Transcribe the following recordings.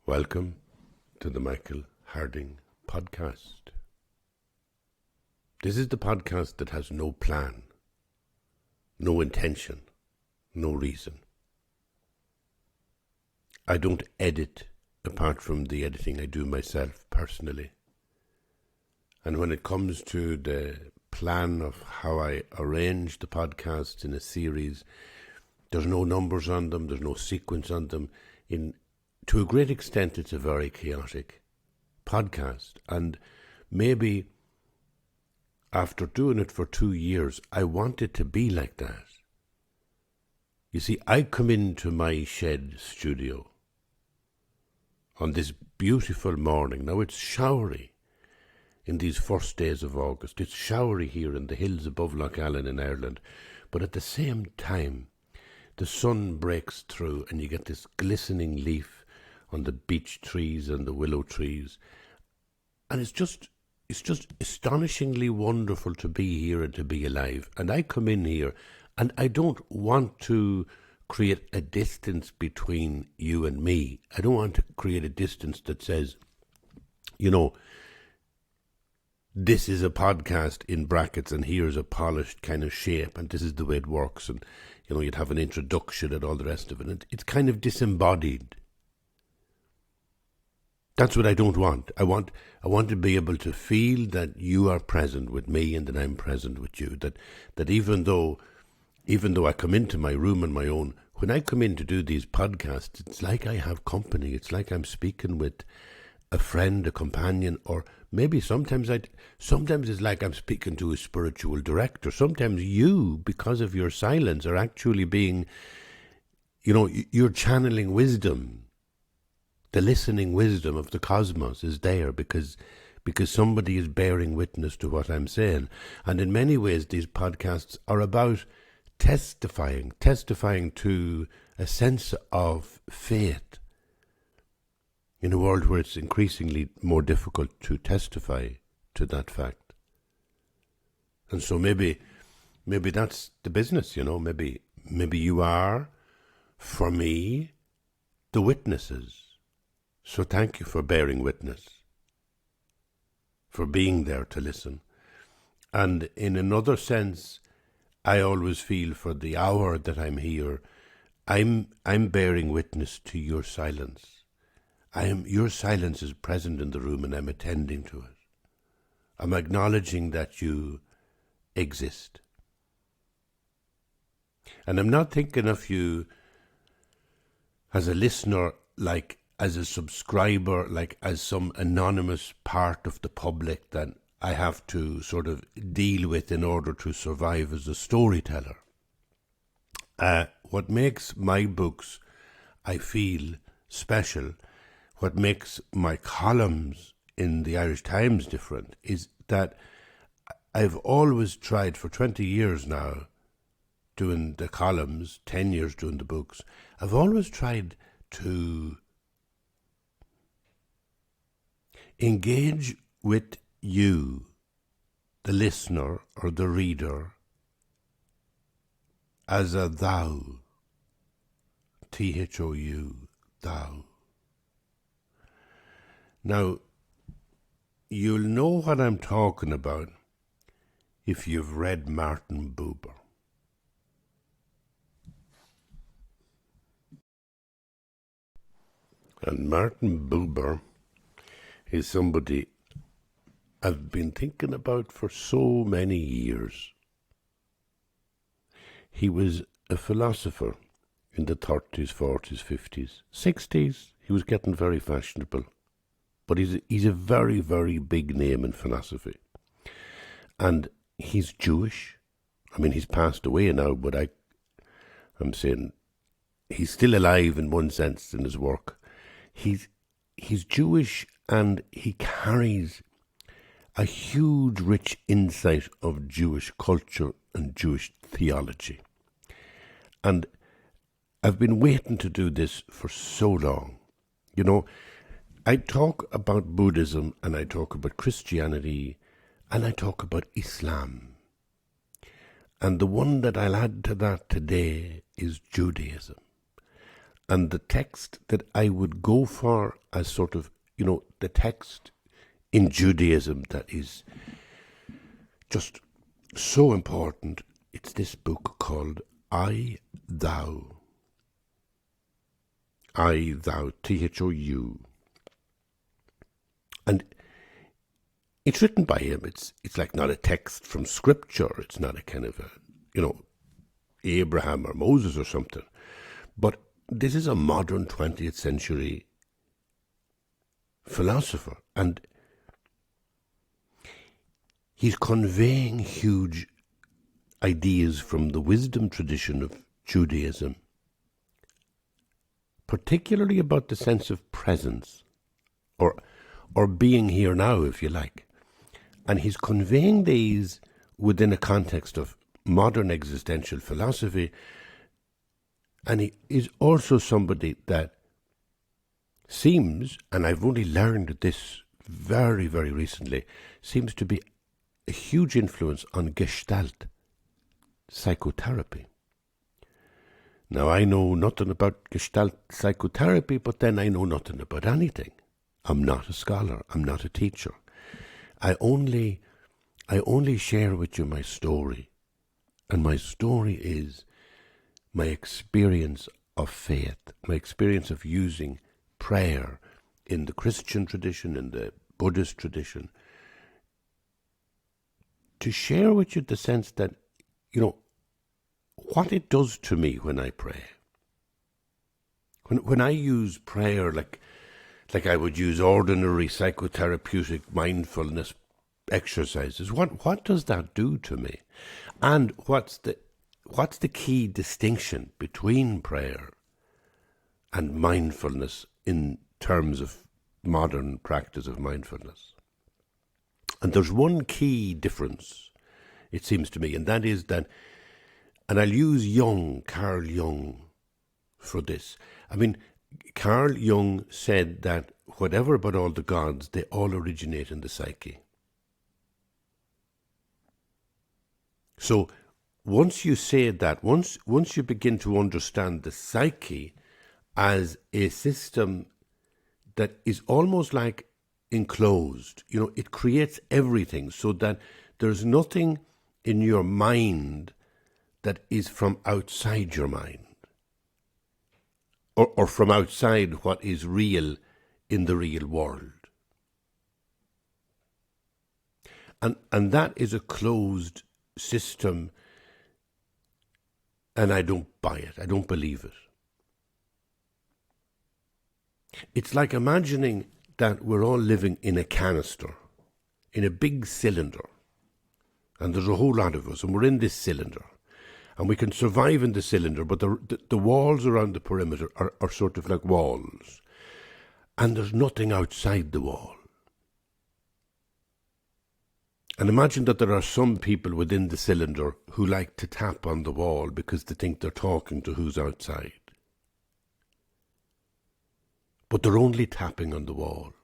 Welcome to the Michael Harding podcast. This is the podcast that has no plan, no intention, no reason. I don't edit apart from the editing I do myself personally. And when it comes to the plan of how I arrange the podcasts in a series, there's no numbers on them, there's no sequence on them. To a great extent, it's a very chaotic podcast. And maybe after doing it for 2 years, I want it to be like that. You see, I come into my shed studio on this beautiful morning. Now, it's showery in these first days of August. It's showery here in the hills above Lough Allen in Ireland. But at the same time, the sun breaks through and you get this glistening leaf on the beech trees and the willow trees. And it's just astonishingly wonderful to be here and to be alive. And I come in here and I don't want to create a distance between you and me. I don't want to create a distance that says, this is a podcast in brackets and here's a polished kind of shape and this is the way it works. And, you'd have an introduction and all the rest of it. And it's kind of disembodied. That's what I don't want. I want to be able to feel that you are present with me and that I'm present with you. That even though I come into my room on my own, when I come in to do these podcasts, it's like I have company. It's like I'm speaking with a friend, a companion, or maybe sometimes it's like I'm speaking to a spiritual director. Sometimes you, because of your silence, are actually being, you're channeling wisdom. The listening wisdom of the cosmos is there because somebody is bearing witness to what I'm saying. And in many ways, these podcasts are about testifying to a sense of faith in a world where it's increasingly more difficult to testify to that fact. And so maybe that's the business, maybe you are, for me, the witnesses. So thank you for bearing witness, for being there to listen. And in another sense, I always feel for the hour that I'm here, I'm bearing witness to your silence. Your silence is present in the room and I'm attending to it. I'm acknowledging that you exist. And I'm not thinking of you as a listener, like as a subscriber, like as some anonymous part of the public that I have to sort of deal with in order to survive as a storyteller. What makes my books, I feel, special, what makes my columns in the Irish Times different, is that I've always tried for 20 years now doing the columns, 10 years doing the books, I've always tried to engage with you, the listener or the reader, as a thou, Thou, thou. Now, you'll know what I'm talking about if you've read Martin Buber. And Martin Buber is somebody I've been thinking about for so many years. He was a philosopher in the 30s, 40s, 50s, 60s. He was getting very fashionable. But he's a very, very big name in philosophy. And he's Jewish. I mean, he's passed away now, but I'm saying he's still alive in one sense in his work. He's Jewish and he carries a huge, rich insight of Jewish culture and Jewish theology. And I've been waiting to do this for so long. I talk about Buddhism and I talk about Christianity and I talk about Islam. And the one that I'll add to that today is Judaism. and the text that I would go for as sort of, the text in Judaism that is just so important, it's this book called I, Thou. I, Thou, Thou. And it's written by him. It's like not a text from scripture. It's not a kind of Abraham or Moses or something. But this is a modern 20th century philosopher. And he's conveying huge ideas from the wisdom tradition of Judaism, particularly about the sense of presence, or being here now, if you like. And he's conveying these within a context of modern existential philosophy. And he is also somebody that seems, and I've only learned this very, very recently, seems to be a huge influence on Gestalt psychotherapy. Now, I know nothing about Gestalt psychotherapy, but then I know nothing about anything. I'm not a scholar. I'm not a teacher. I only share with you my story. And my story is my experience of faith, my experience of using prayer in the Christian tradition, in the Buddhist tradition, to share with you the sense that, what it does to me when I pray. When I use prayer like I would use ordinary psychotherapeutic mindfulness exercises, what does that do to me? And what's the key distinction between prayer and mindfulness in terms of modern practice of mindfulness? And there's one key difference, it seems to me, and that is that, and I'll use Carl Jung, for this. I mean, Carl Jung said that whatever about all the gods, they all originate in the psyche. So once you say that, once you begin to understand the psyche as a system that is almost like enclosed, it creates everything, so that there's nothing in your mind that is from outside your mind, or from outside what is real in the real world. And that is a closed system, and I don't buy it. I don't believe it. It's like imagining that we're all living in a canister, in a big cylinder, and there's a whole lot of us, and we're in this cylinder. And we can survive in the cylinder, but the walls around the perimeter are sort of like walls. And there's nothing outside the wall. And imagine that there are some people within the cylinder who like to tap on the wall because they think they're talking to who's outside. But they're only tapping on the wall.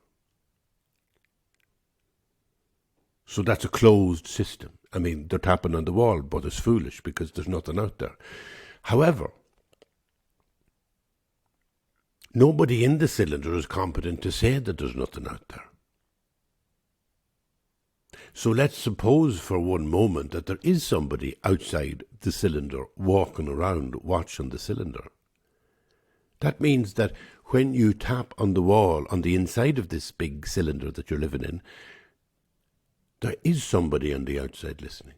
So that's a closed system. I mean, they're tapping on the wall, but it's foolish because there's nothing out there. However, nobody in the cylinder is competent to say that there's nothing out there. So let's suppose for one moment that there is somebody outside the cylinder walking around watching the cylinder. That means that when you tap on the wall on the inside of this big cylinder that you're living in, there is somebody on the outside listening.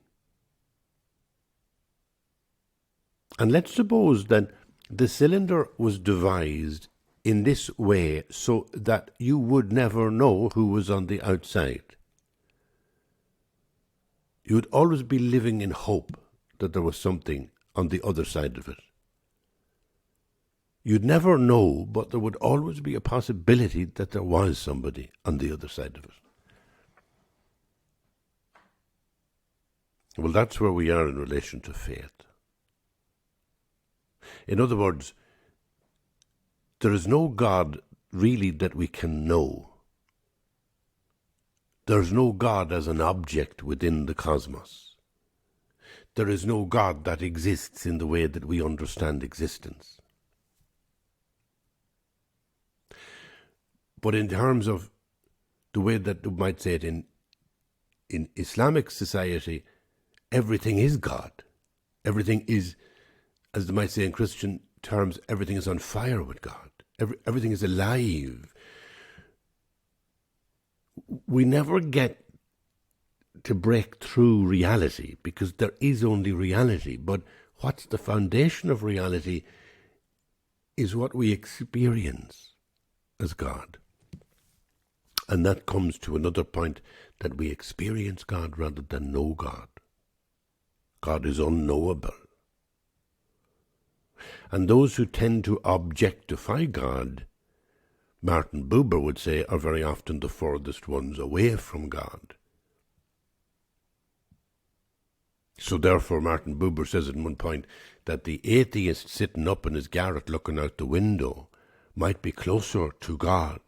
And let's suppose that the cylinder was devised in this way so that you would never know who was on the outside. You would always be living in hope that there was something on the other side of it. You'd never know, but there would always be a possibility that there was somebody on the other side of it. Well, that's where we are in relation to faith. In other words, there is no God really that we can know. There's no God as an object within the cosmos. There is no God that exists in the way that we understand existence. But in terms of the way that you might say it in Islamic society, everything is God. Everything is, as they might say in Christian terms, everything is on fire with God. Everything is alive. We never get to break through reality because there is only reality. But what's the foundation of reality is what we experience as God. And that comes to another point, that we experience God rather than know God. God is unknowable. And those who tend to objectify God, Martin Buber would say, are very often the furthest ones away from God. So therefore, Martin Buber says at one point that the atheist sitting up in his garret looking out the window might be closer to God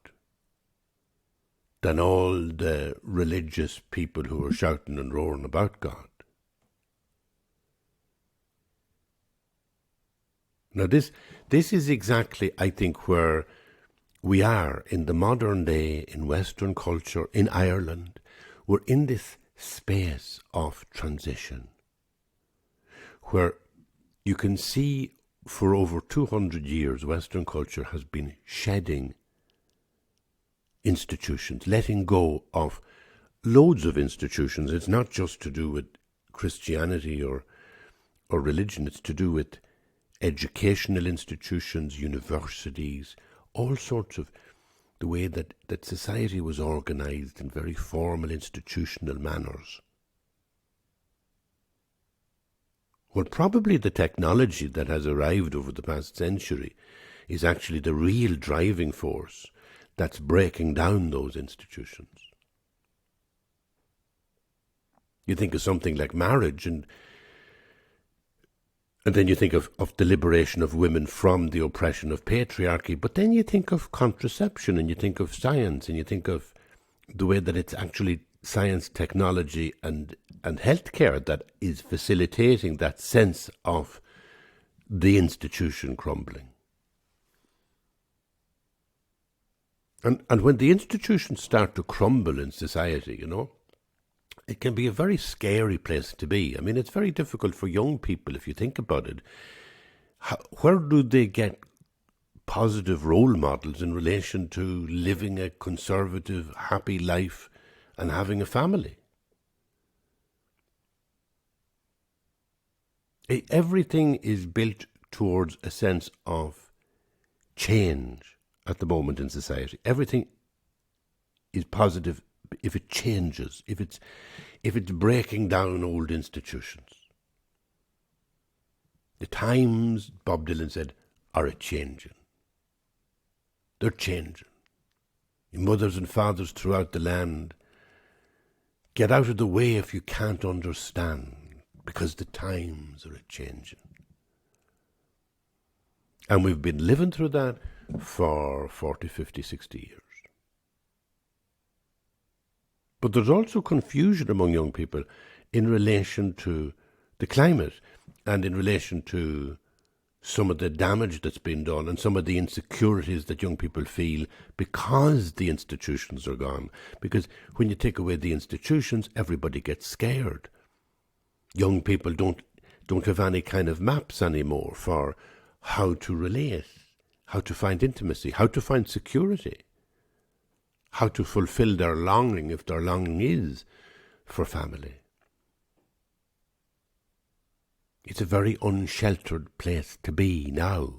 than all the religious people who are shouting and roaring about God. Now this is exactly, I think, where we are in the modern day, in Western culture, in Ireland. We're in this space of transition where you can see for over 200 years Western culture has been shedding institutions, letting go of loads of institutions. It's not just to do with Christianity or religion, it's to do with educational institutions, universities, all sorts of the way that society was organized in very formal institutional manners. Well, probably the technology that has arrived over the past century is actually the real driving force that's breaking down those institutions. You think of something like marriage, and then you think of the liberation of women from the oppression of patriarchy, but then you think of contraception, and you think of science, and you think of the way that it's actually science, technology, and healthcare that is facilitating that sense of the institution crumbling. And when the institutions start to crumble in society, it can be a very scary place to be. I mean, it's very difficult for young people, if you think about it. Where do they get positive role models in relation to living a conservative, happy life and having a family? Everything is built towards a sense of change at the moment in society. Everything is positive if it changes, if it's breaking down old institutions. The times, Bob Dylan said, are a-changing. They're changing. Mothers and fathers throughout the land, get out of the way if you can't understand, because the times are a-changing. And we've been living through that for 40, 50, 60 years. But there's also confusion among young people in relation to the climate and in relation to some of the damage that's been done and some of the insecurities that young people feel because the institutions are gone. Because when you take away the institutions, everybody gets scared. Young people don't have any kind of maps anymore for how to relate, how to find intimacy, how to find security, how to fulfill their longing, if their longing is for family. It's a very unsheltered place to be now.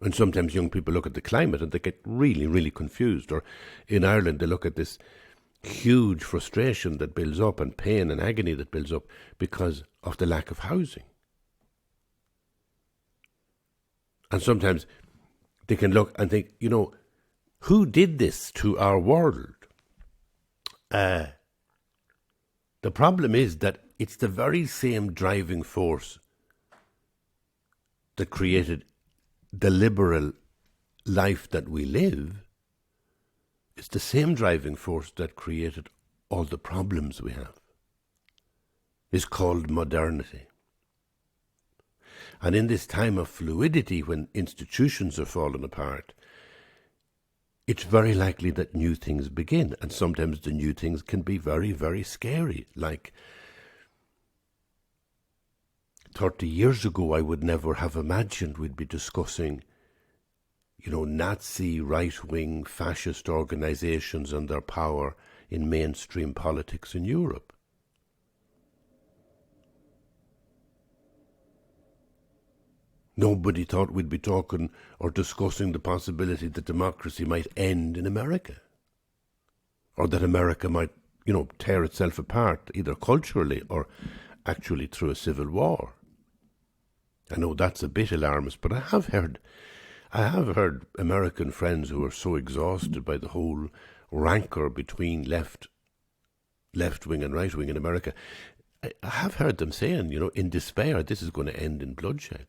And sometimes young people look at the climate and they get really, really confused. Or in Ireland, they look at this huge frustration that builds up and pain and agony that builds up because of the lack of housing. And sometimes they can look and think, who did this to our world? The problem is that it's the very same driving force that created the liberal life that we live. It's the same driving force that created all the problems we have. It's called modernity. And in this time of fluidity, when institutions are falling apart, it's very likely that new things begin. And sometimes the new things can be very, very scary. Like 30 years ago, I would never have imagined we'd be discussing, Nazi, right-wing, fascist organizations and their power in mainstream politics in Europe. Nobody thought we'd be talking or discussing the possibility that democracy might end in America, or that America might, tear itself apart, either culturally or actually through a civil war. I know that's a bit alarmist, but I have heard American friends who are so exhausted by the whole rancor between left wing and right wing in America. I have heard them saying, in despair, this is going to end in bloodshed.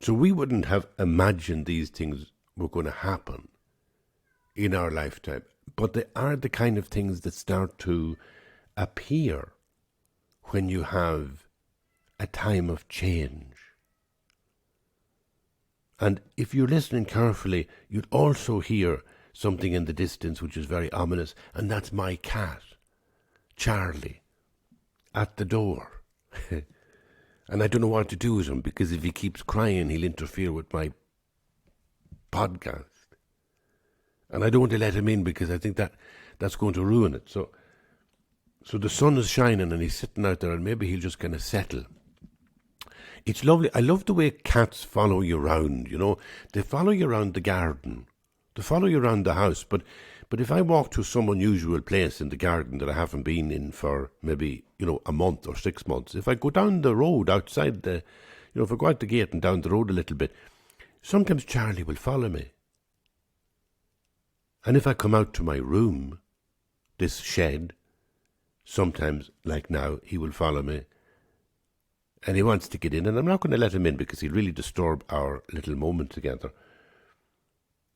So we wouldn't have imagined these things were going to happen in our lifetime, but they are the kind of things that start to appear when you have a time of change. And if you're listening carefully, you'd also hear something in the distance which is very ominous, and that's my cat, Charlie, at the door. And I don't know what to do with him, because if he keeps crying, he'll interfere with my podcast. And I don't want to let him in because I think that's going to ruin it. So the sun is shining and he's sitting out there, and maybe he'll just kind of settle. It's lovely. I love the way cats follow you around, They follow you around the garden. They follow you around the house. But if I walk to some unusual place in the garden that I haven't been in for maybe, a month or 6 months, if I go down the road outside if I go out the gate and down the road a little bit, sometimes Charlie will follow me. And if I come out to my room, this shed, sometimes, like now, he will follow me. And he wants to get in, and I'm not going to let him in because he'll really disturb our little moment together.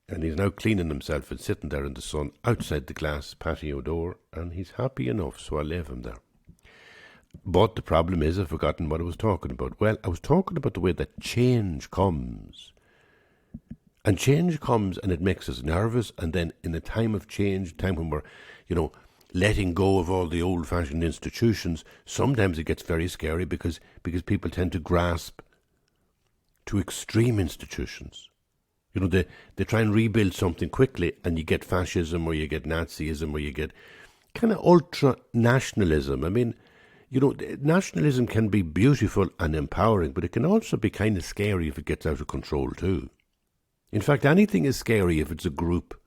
And he's now cleaning himself and sitting there in the sun outside the glass patio door, and he's happy enough, so I leave him there. But the problem is, I've forgotten what I was talking about. Well, I was talking about the way that change comes. And change comes and it makes us nervous, and then in a time of change, time when we're, letting go of all the old-fashioned institutions, sometimes it gets very scary because people tend to grasp to extreme institutions. They try and rebuild something quickly, and you get fascism, or you get Nazism, or you get kind of ultra-nationalism. I mean, nationalism can be beautiful and empowering, but it can also be kind of scary if it gets out of control too. In fact, anything is scary if it's a group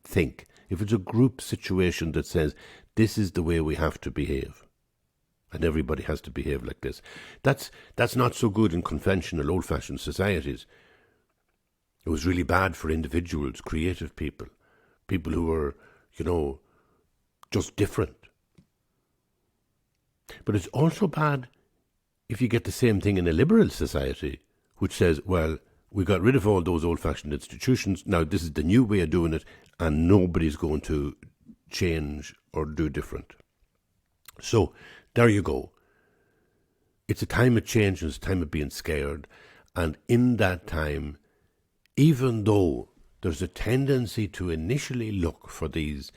think, if it's a group situation that says, this is the way we have to behave, and everybody has to behave like this. That's not so good in conventional, old-fashioned societies. It was really bad for individuals, creative people who were, just different. But it's also bad if you get the same thing in a liberal society, which says, well, we got rid of all those old-fashioned institutions, now this is the new way of doing it, and nobody's going to change or do different. So, there you go. It's a time of change, and it's a time of being scared, and in that time, even though there's a tendency to initially look for these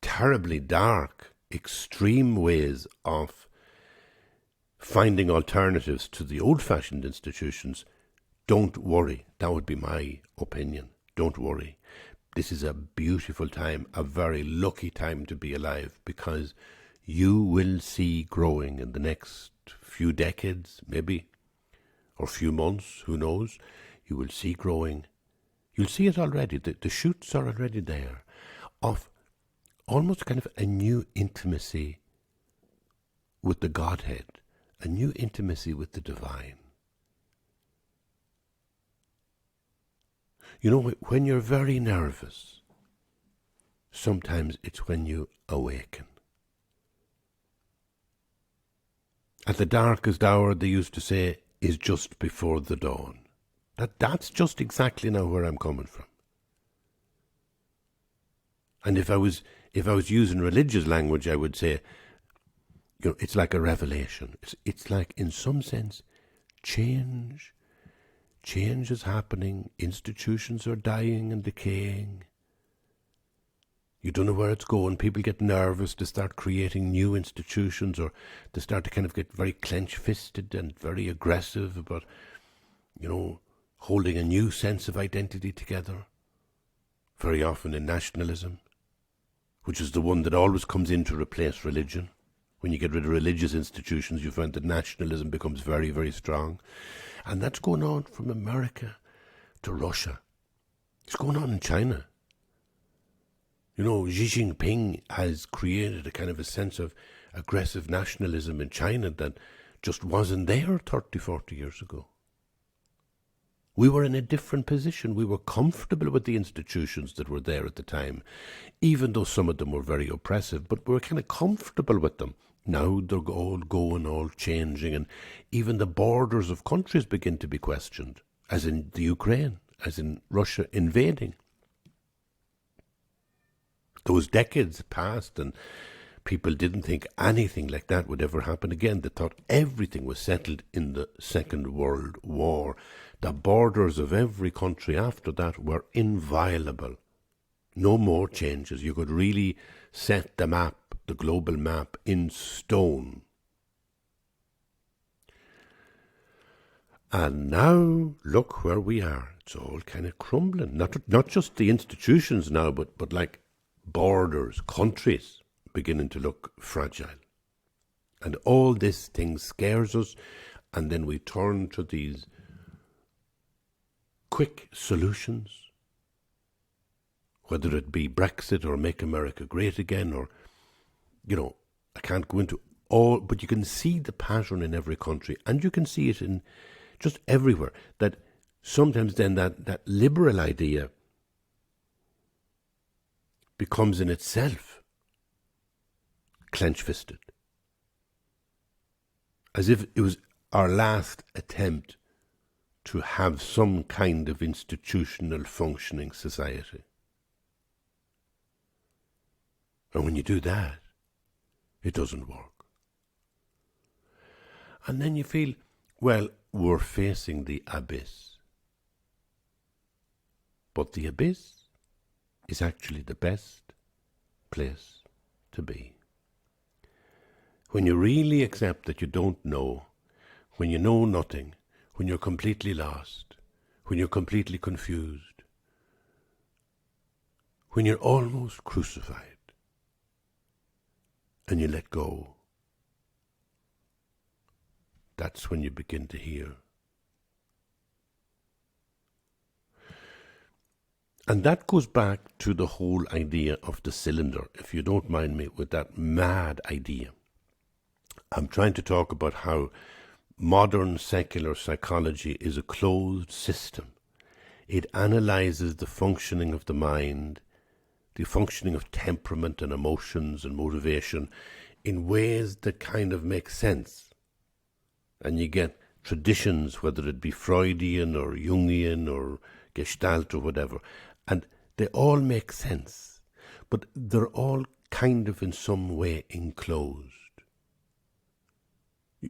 terribly dark, extreme ways of finding alternatives to the old-fashioned institutions, don't worry. That would be my opinion. Don't worry. This is a beautiful time, a very lucky time to be alive, because you will see growing in the next few decades, maybe, or few months, who knows. You will see growing. You'll see it already. The shoots are already there of almost kind of a new intimacy with the Godhead, a new intimacy with the divine. When you're very nervous, sometimes it's when you awaken. At the darkest hour, they used to say, is just before the dawn. That's just exactly now where I'm coming from. And if I was using religious language, I would say, it's like a revelation. It's like, in some sense, change change is happening. Institutions are dying and decaying. You don't know where it's going. People get nervous to start creating new institutions, or they start to kind of get very clench-fisted and very aggressive about, holding a new sense of identity together. Very often in nationalism, which is the one that always comes in to replace religion. When you get rid of religious institutions, you find that nationalism becomes very, very strong. And that's going on from America to Russia. It's going on in China. Xi Jinping has created a kind of a sense of aggressive nationalism in China that just wasn't there 30, 40 years ago. We were in a different position. We were comfortable with the institutions that were there at the time, even though some of them were very oppressive, but we were kind of comfortable with them. Now they're all going, all changing, and even the borders of countries begin to be questioned, as in the Ukraine, as in Russia invading. Those decades passed and people didn't think anything like that would ever happen again. They thought everything was settled in the Second World War. The borders of every country after that were inviolable. No more changes. You could really set the map, the global map, in stone. And now, look where we are. It's all kind of crumbling. Not just the institutions now, but like borders, countries beginning to look fragile. And all this thing scares us, and then we turn to these quick solutions, whether it be Brexit or Make America Great Again, or, I can't go into all, but you can see the pattern in every country, and you can see it in just everywhere, that sometimes then that liberal idea becomes in itself clench-fisted, as if it was our last attempt to have some kind of institutional functioning society. And when you do that, it doesn't work. And then you feel, well, we're facing the abyss. But the abyss is actually the best place to be. When you really accept that you don't know, when you know nothing, when you're completely lost, when you're completely confused, when you're almost crucified, and you let go, that's when you begin to hear. And that goes back to the whole idea of the cylinder, if you don't mind me with that mad idea. I'm trying to talk about how modern secular psychology is a closed system. It analyzes the functioning of the mind, the functioning of temperament and emotions and motivation in ways that kind of make sense. And you get traditions, whether it be Freudian or Jungian or Gestalt or whatever, and they all make sense, but they're all kind of in some way enclosed.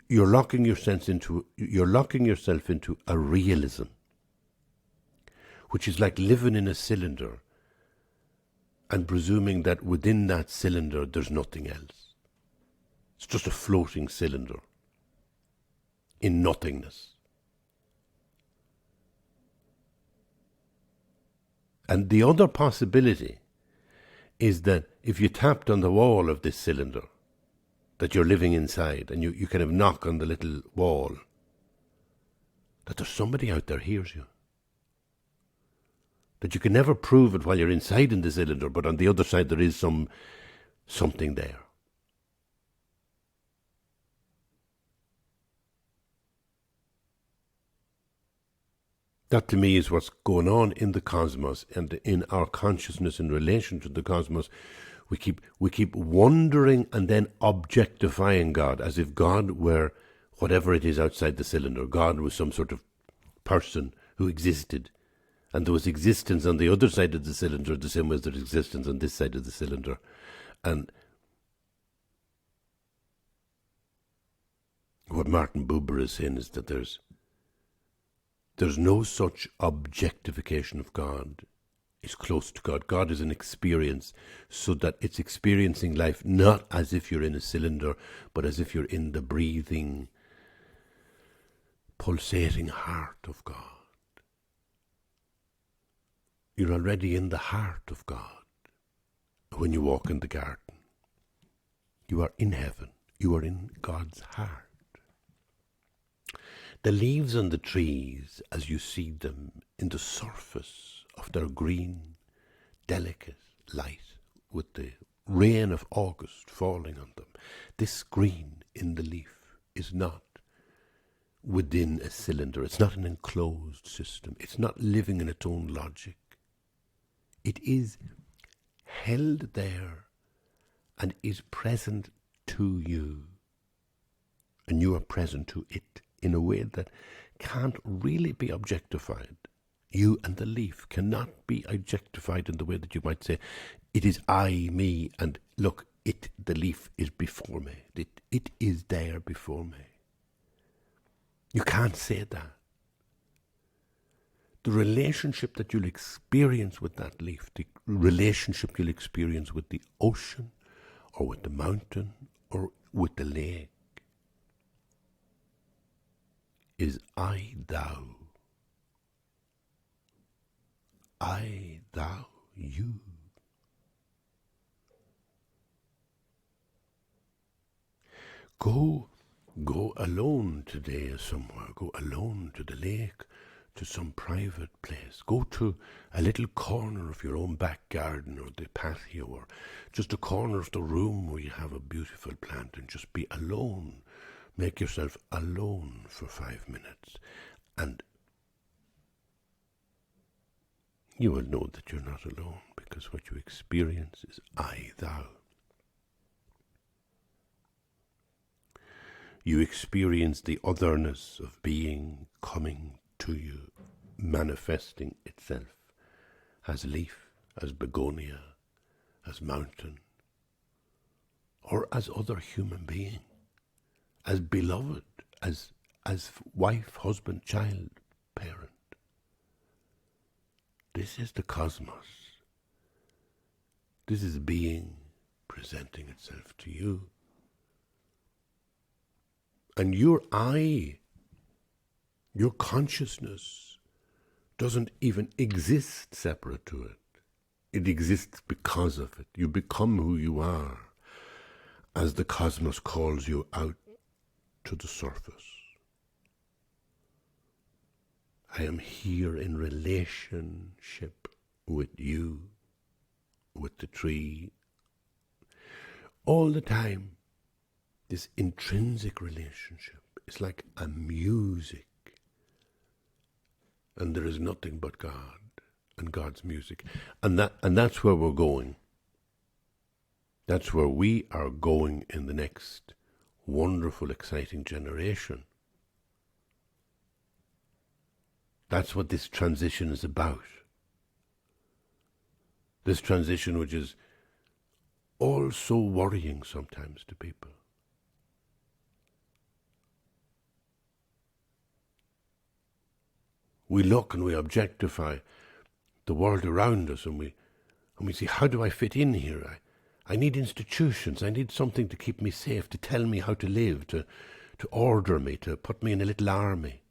You're locking yourself into a realism, which is like living in a cylinder and presuming that within that cylinder there's nothing else. It's just a floating cylinder in nothingness. And the other possibility is that if you tapped on the wall of this cylinder that you're living inside, and you kind of knock on the little wall, that there's somebody out there hears you. That you can never prove it while you're inside in the cylinder, but on the other side there is something there. That to me is what's going on in the cosmos and in our consciousness in relation to the cosmos. We keep wondering and then objectifying God, as if God were whatever it is outside the cylinder. God was some sort of person who existed, and there was existence on the other side of the cylinder the same way as there's existence on this side of the cylinder. And what Martin Buber is saying is that there's There's no such objectification of God. It's close to God. God is an experience, so that it's experiencing life not as if you're in a cylinder, but as if you're in the breathing, pulsating heart of God. You're already in the heart of God when you walk in the garden. You are in heaven. You are in God's heart. The leaves on the trees, as you see them in the surface of their green, delicate light, with the rain of August falling on them, this green in the leaf is not within a cylinder. It's not an enclosed system. It's not living in its own logic. It is held there and is present to you. And you are present to it in a way that can't really be objectified. You and the leaf cannot be objectified in the way that you might say, it is I, me, and look, the leaf is before me. It is there before me. You can't say that. The relationship that you'll experience with that leaf, the relationship you'll experience with the ocean, or with the mountain, or with the lake, is I, thou. I, thou, you. Go alone today somewhere. Go alone to the lake, to some private place. Go to a little corner of your own back garden, or the patio, or just a corner of the room where you have a beautiful plant, and just be alone. Make yourself alone for 5 minutes, and you will know that you're not alone, because what you experience is I, thou. You experience the otherness of being coming to you, manifesting itself as leaf, as begonia, as mountain, or as other human being, as beloved, as wife, husband, child, parent. This is the cosmos. This is being presenting itself to you. And your I, your consciousness, doesn't even exist separate to it. It exists because of it. You become who you are as the cosmos calls you out to the surface. I am here in relationship with you, with the tree, all the time. This intrinsic relationship is like a music, and there is nothing but God and God's music, and that's where we're going. That's where we are going in the next wonderful, exciting generation. That's what this transition is about. This transition, which is all so worrying sometimes to people. We look and we objectify the world around us, and we see, how do I fit in here? I need institutions. I need something to keep me safe, to tell me how to live, to order me, to put me in a little army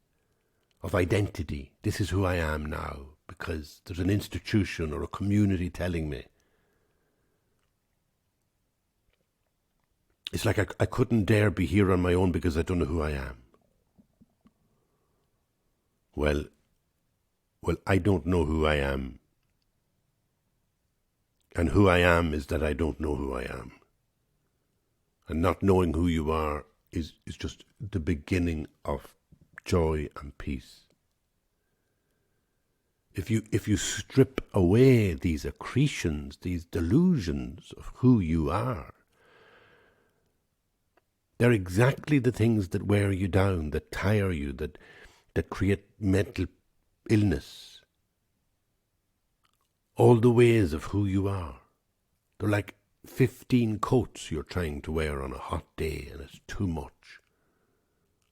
of identity. This is who I am now, because there's an institution or a community telling me. It's like I couldn't dare be here on my own because I don't know who I am. Well, I don't know who I am. And who I am is that I don't know who I am. And not knowing who you are is just the beginning of joy and peace. If you strip away these accretions, these delusions of who you are, they're exactly the things that wear you down, that tire you, that create mental illness. All the ways of who you are. They're like 15 coats you're trying to wear on a hot day, and it's too much.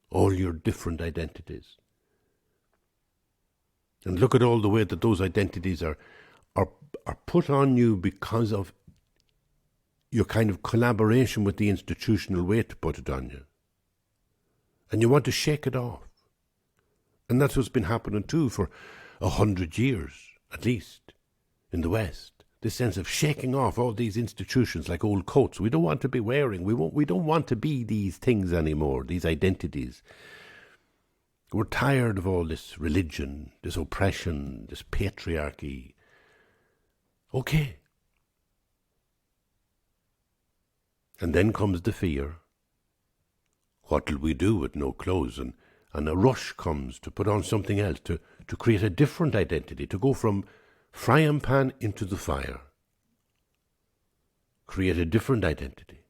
All your different identities. And look at all the way that those identities are put on you because of your kind of collaboration with the institutional way to put it on you. And you want to shake it off. And that's what's been happening too for 100 years, at least, in the West. This sense of shaking off all these institutions like old coats we don't want to be wearing. We don't want to be these things anymore, these identities. We're tired of all this religion, this oppression, this patriarchy. Okay. And then comes the fear. What'll we do with no clothes? And a rush comes to put on something else, to create a different identity, to go from frying pan into the fire. Create a different identity.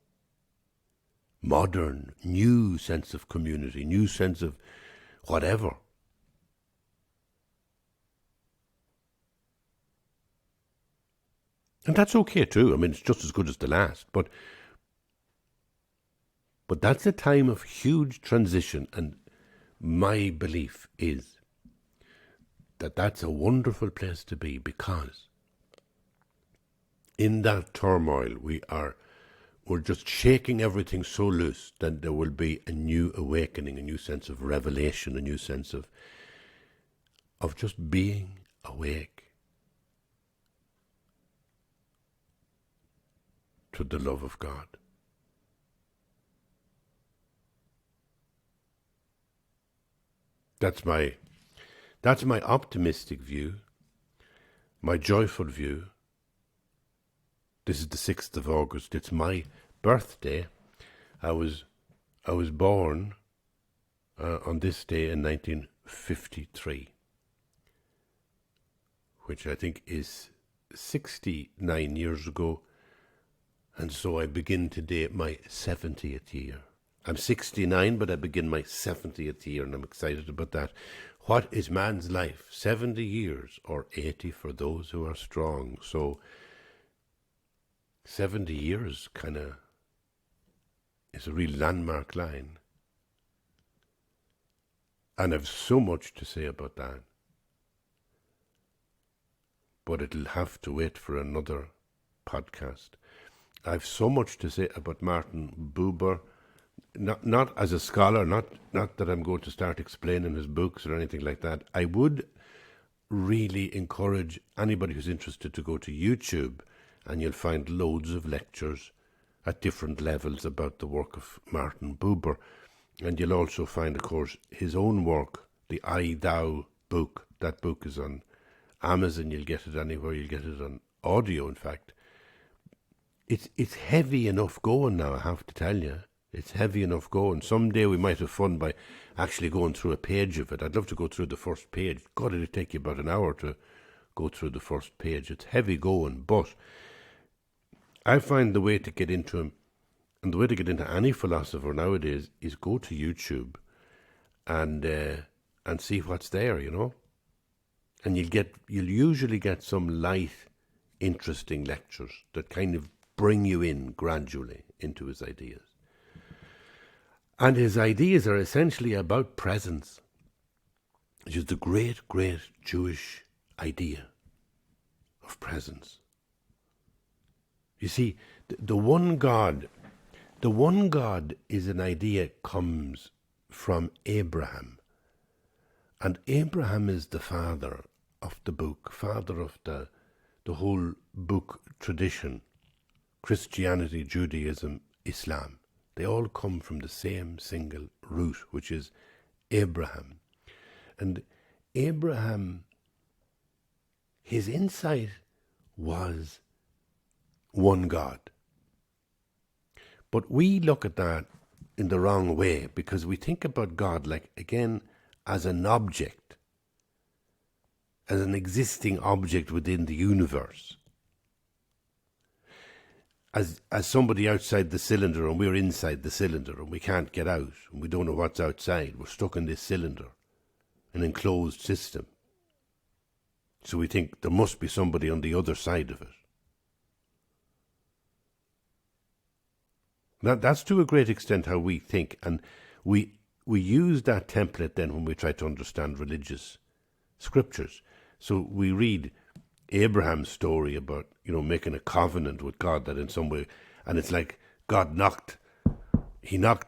Modern, new sense of community, new sense of whatever. And that's okay too. I mean, it's just as good as the last. But that's a time of huge transition, and my belief is that that's a wonderful place to be, because in that turmoil we're just shaking everything so loose that there will be a new awakening, a new sense of revelation, a new sense of just being awake to the love of God. That's my optimistic view, my joyful view. This is the 6th of August. It's my birthday. I was born on this day in 1953, which I think is 69 years ago, and so I begin today my 70th year. I'm 69, but I begin my 70th year, and I'm excited about that. What is man's life? 70 years, or 80 for those who are strong. So 70 years kind of is a real landmark line. And I've so much to say about that. But it'll have to wait for another podcast. I've so much to say about Martin Buber. Not as a scholar, not that I'm going to start explaining his books or anything like that. I would really encourage anybody who's interested to go to YouTube, and you'll find loads of lectures at different levels about the work of Martin Buber. And you'll also find, of course, his own work, the I, Thou book. That book is on Amazon. You'll get it anywhere. You'll get it on audio, in fact. It's heavy enough going now, I have to tell you. It's heavy enough going. Someday we might have fun by actually going through a page of it. I'd love to go through the first page. God, it'd take you about an hour to go through the first page. It's heavy going, but I find the way to get into him, and the way to get into any philosopher nowadays, is go to YouTube and see what's there, you know. And you'll usually get some light, interesting lectures that kind of bring you in gradually into his ideas. And his ideas are essentially about presence, which is the great, great Jewish idea of presence. You see, the one God is an idea that comes from Abraham. And Abraham is the father of the book, father of the whole book tradition, Christianity, Judaism, Islam. They all come from the same single root, which is Abraham. And Abraham, his insight was one God. But we look at that in the wrong way, because we think about God like, again, as an object, as an existing object within the universe. As somebody outside the cylinder, and we're inside the cylinder, and we can't get out, and we don't know what's outside. We're stuck in this cylinder, an enclosed system. So we think there must be somebody on the other side of it. That's to a great extent how we think, and we use that template then when we try to understand religious scriptures. So we read Abraham's story about, making a covenant with God, that in some way, and it's like God knocked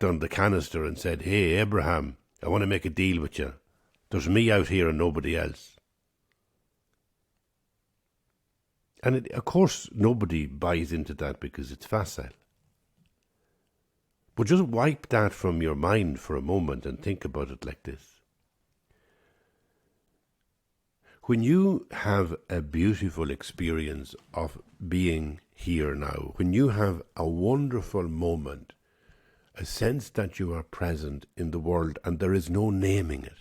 on the canister and said, "Hey, Abraham, I want to make a deal with you. There's me out here and nobody else." And of course, nobody buys into that because it's facile. But just wipe that from your mind for a moment and think about it like this. When you have a beautiful experience of being here now, when you have a wonderful moment, a sense that you are present in the world and there is no naming it,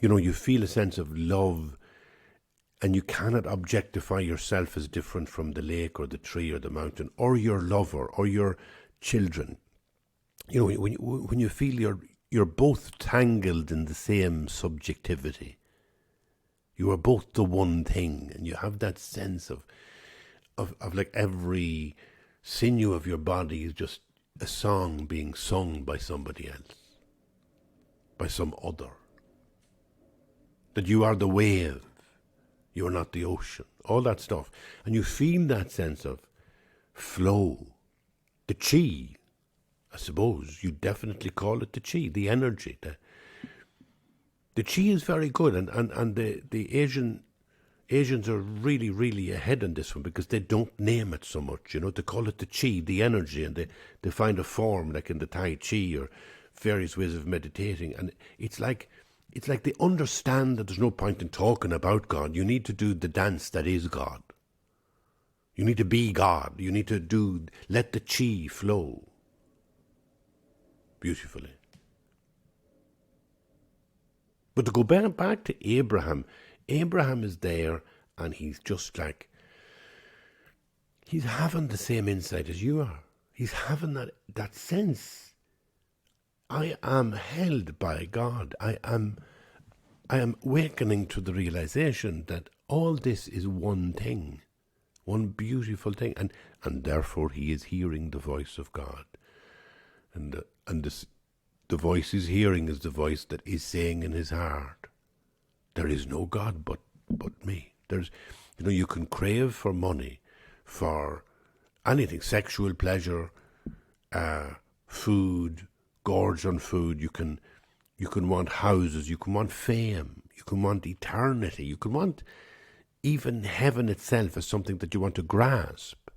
you feel a sense of love, and you cannot objectify yourself as different from the lake or the tree or the mountain or your lover or your children. When you feel you're both tangled in the same subjectivity. You are both the one thing, and you have that sense of like every sinew of your body is just a song being sung by somebody else, by some other. That you are the wave, you are not the ocean, all that stuff. And you feel that sense of flow, the chi, I suppose you definitely call it the chi, the energy. The chi is very good, and the Asians are really, really ahead on this one because they don't name it so much. They call it the chi, the energy, and they find a form like in the Tai Chi or various ways of meditating, and it's like they understand that there's no point in talking about God. You need to do the dance that is God. You need to be God. You need to let the chi flow beautifully. But to go back to Abraham is there, and he's just like, he's having the same insight as you are. He's having that sense. I am held by God. I am awakening to the realization that all this is one thing, one beautiful thing, and therefore he is hearing the voice of God, and the voice he's hearing is the voice that is saying in his heart, there is no God but me. There's, you can crave for money, for anything, sexual pleasure, food, gorge on food. You can want houses, you can want fame, you can want eternity, you can want even heaven itself as something that you want to grasp.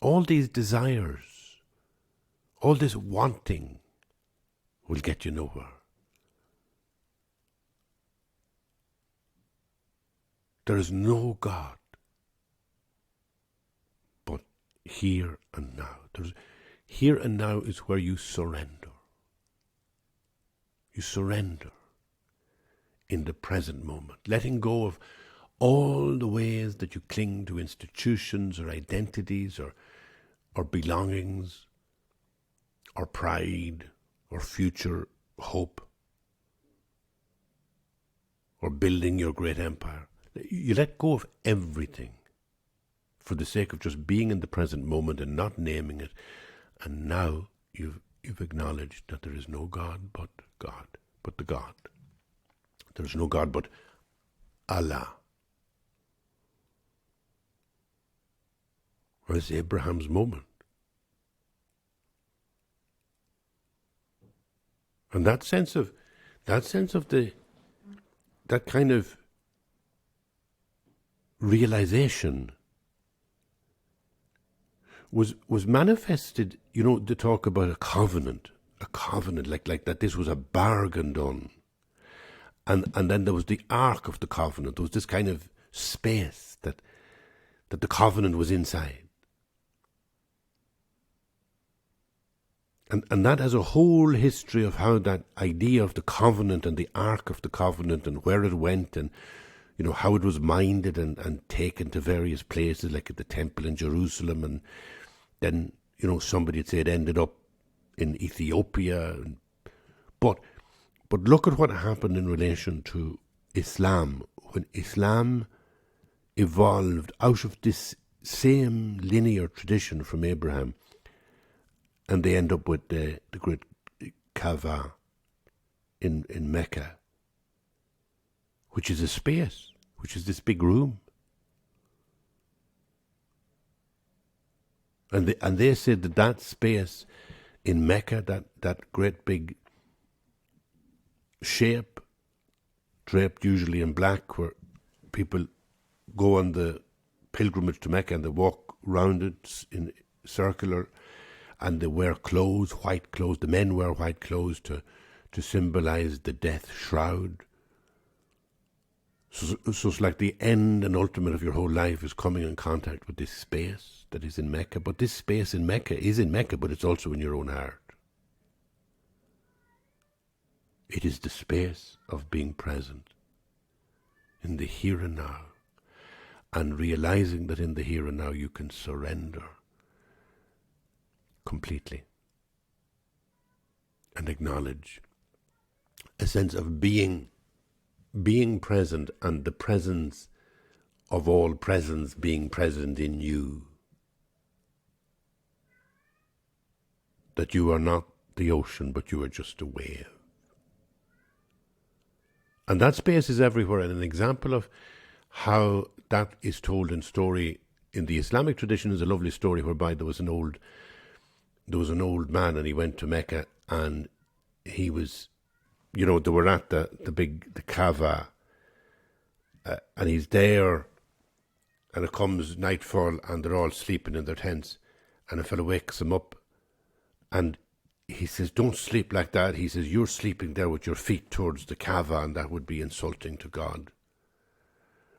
All these desires, all this wanting will get you nowhere. There is no God but here and now. Here and now is where you surrender. You surrender in the present moment, letting go of all the ways that you cling to institutions or identities or belongings or pride or future hope or building your great empire. You let go of everything for the sake of just being in the present moment and not naming it. And now you've acknowledged that there is no God but God, but the God. There is no God but Allah. Whereas Abraham's moment. And that kind of realization was manifested, to talk about a covenant like that this was a bargain done. And then there was the ark of the covenant. There was this kind of space that the covenant was inside. And that has a whole history of how that idea of the covenant and the ark of the covenant and where it went and, how it was minded and taken to various places, like at the temple in Jerusalem. And then, somebody would say it ended up in Ethiopia. But look at what happened in relation to Islam. When Islam evolved out of this same linear tradition from Abraham, and they end up with the great Kaaba in Mecca. which is a space, which is this big room. And they said that space in Mecca, that great big shape, draped usually in black, where people go on the pilgrimage to Mecca and they walk round it in circular, and they wear clothes, white clothes. The men wear white clothes to symbolize the death shroud. So it's like the end and ultimate of your whole life is coming in contact with this space that is in Mecca. But this space in Mecca is in Mecca, but it's also in your own heart. It is the space of being present in the here and now, and realizing that in the here and now you can surrender completely and acknowledge a sense of being present, and the presence of all presence being present in you. That you are not the ocean, but you are just a wave. And that space is everywhere, and an example of how that is told in story in the Islamic tradition is a lovely story whereby there was an old man, and he went to Mecca, and he was, they were at the Kaaba, and he's there, and it comes nightfall, and they're all sleeping in their tents, and a fellow wakes him up, and he says, "Don't sleep like that." He says, "You're sleeping there with your feet towards the Kaaba, and that would be insulting to God."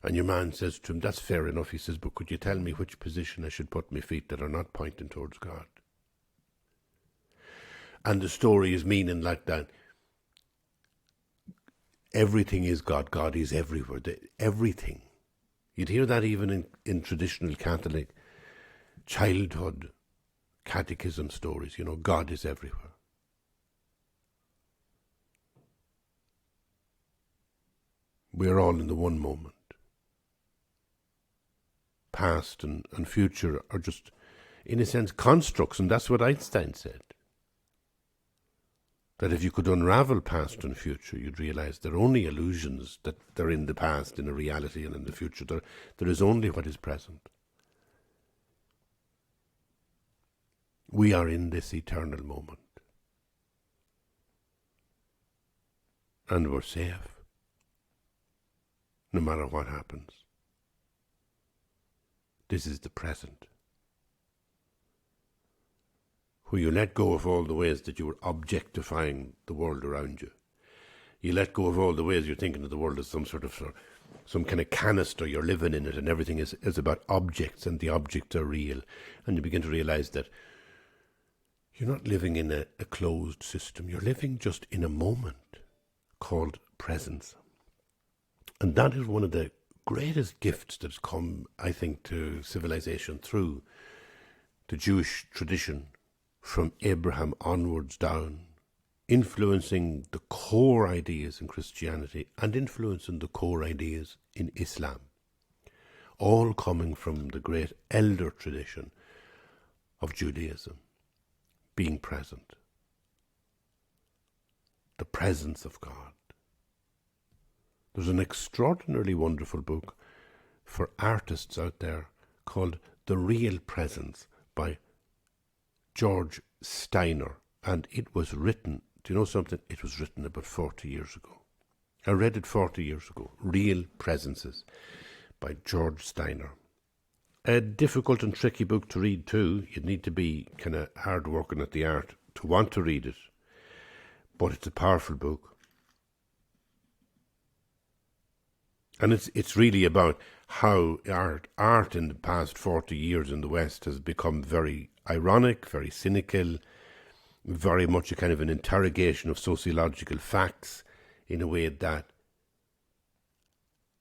And your man says to him, "That's fair enough." He says, "But could you tell me which position I should put my feet that are not pointing towards God?" And the story is meaning like that. Everything is God. God is everywhere. Everything. You'd hear that even in traditional Catholic childhood catechism stories. God is everywhere. We're all in the one moment. Past and future are just, in a sense, constructs, and that's what Einstein said. That if you could unravel past and future, you'd realize they're only illusions, that they're in the past, in a reality, and in the future. There is only what is present. We are in this eternal moment. And we're safe, no matter what happens. This is the present, where you let go of all the ways that you were objectifying the world around you. You let go of all the ways you're thinking of the world as some kind of canister, you're living in it, and everything is about objects, and the objects are real. And you begin to realize that you're not living in a closed system. You're living just in a moment called presence. And that is one of the greatest gifts that's come, I think, to civilization through the Jewish tradition from Abraham onwards down, influencing the core ideas in Christianity and influencing the core ideas in Islam, all coming from the great elder tradition of Judaism, being present, the presence of God. There's an extraordinarily wonderful book for artists out there called The Real Presence by George Steiner, and it was written, do you know something? It was written about 40 years ago. I read it 40 years ago. Real Presences by George Steiner. A difficult and tricky book to read too. You'd need to be kind of hard working at the art to want to read it, but it's a powerful book. And it's really about how art in the past 40 years in the West has become very ironic, very cynical, very much a kind of an interrogation of sociological facts in a way that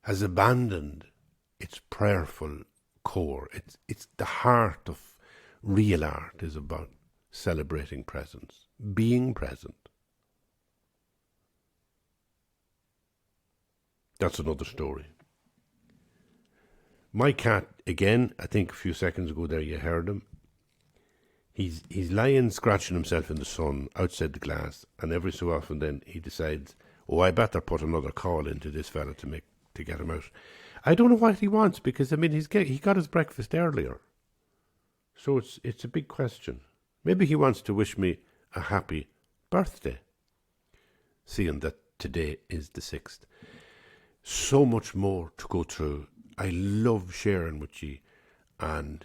has abandoned its prayerful core. It's the heart of real art is about celebrating presence, being present. That's another story. My cat, again, I think a few seconds ago there you heard him. He's lying scratching himself in the sun outside the glass, and every so often then he decides, oh, I better put another call into this fella to get him out. I don't know what he wants, because I mean he got his breakfast earlier, so it's a big question. Maybe he wants to wish me a happy birthday, seeing that today is the 6th. So much more to go through. I love sharing with you, and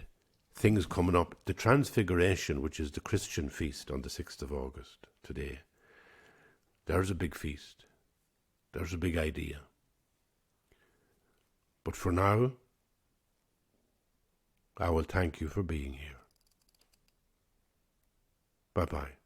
things coming up. The Transfiguration, which is the Christian feast on the 6th of August today. There's a big feast. There's a big idea. But for now, I will thank you for being here. Bye-bye.